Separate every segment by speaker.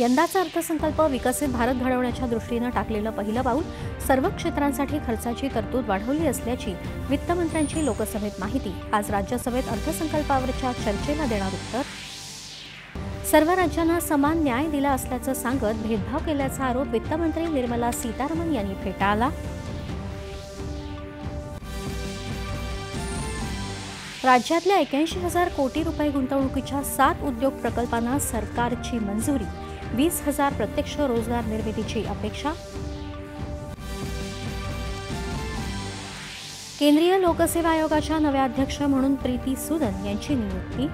Speaker 1: यंदाचा अर्थसंकल्प विकसित भारत घडवण्याच्या दृष्टीने टाकलेलं पहिलं पाऊल, सर्व क्षेत्रांसाठी खर्चाची तरतूद वाढवली असल्याची वित्तमंत्र्यांची लोकसभेत माहिती. आज राज्यसभेत अर्थसंकल्पावरच्या चर्चेला देणार उत्तर. सर्व राज्यांना समान न्याय दिला असल्याचं सांगत भेदभाव केल्याचा आरोप वित्तमंत्री निर्मला सीतारामन यांनी फेटाळला. राज्यातल्या 81,000 कोटी रुपये गुंतवणुकीच्या 7 उद्योग प्रकल्पांना सरकारची मंजुरी. 20,000 प्रत्यक्ष रोजगार निर्मितीची अपेक्षा. केंद्रीय लोकसेवा आयोगाच्या नव्या अध्यक्ष म्हणून प्रीती सुदन यांची नियुक्ती.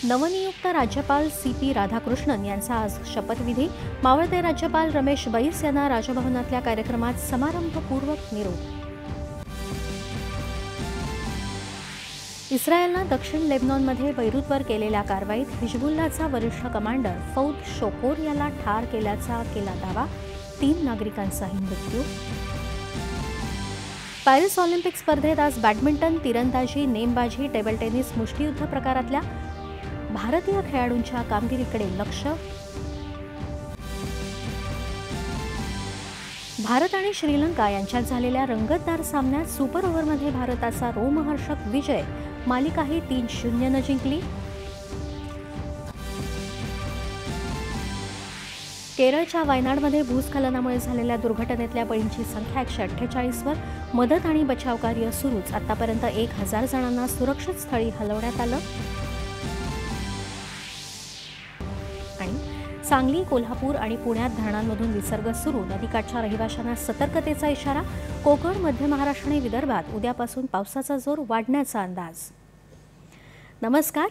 Speaker 1: नवनियुक्त राज्यपाल CP राधाकृष्णन यांचा आज शपथविधी. मावळते राज्यपाल रमेश बैस यांना राजभवनातल्या कार्यक्रमात समारंभपूर्वक निरोप. इस्रायलनं दक्षिण लेबनॉनमध्ये बैरूतवर केलेल्या कारवाईत हिजबुल्लाचा वरिष्ठ कमांडर फौद शोकोर याला ठार केल्याचा केला दावा. 3 नागरिकांचाही मृत्यू. पॅरिस ऑलिम्पिक स्पर्धेत आज बॅडमिंटन, तिरंदाजी, नेमबाजी, टेबल टेनिस, मुष्टियुद्ध प्रकारातल्या भारतीय खेळाडूंच्या कामगिरीकडे लक्ष. भारत आणि श्रीलंका यांच्यात झालेल्या रंगतदार सामन्यात सुपर ओव्हरमध्ये भारताचा रोमहर्षक विजय. मालिकाही 3-0 जिंकली. केरळच्या वायनाडमध्ये भूस्खलनामुळे झालेल्या दुर्घटनेतल्या बळींची संख्या 148 वर. मदत आणि बचाव कार्य सुरूच. आतापर्यंत 1,000 जणांना सुरक्षित स्थळी हलवण्यात आलं. सांगली, कोल्हापूर आणि पुण्यात धरणांमधून विसर्ग सुरू. नदीकाठच्या रहिवाशांना सतर्कतेचा इशारा. कोकण, मध्य महाराष्ट्र आणि विदर्भात उद्यापासून पावसाचा जोर वाढण्याचा अंदाज. नमस्कार.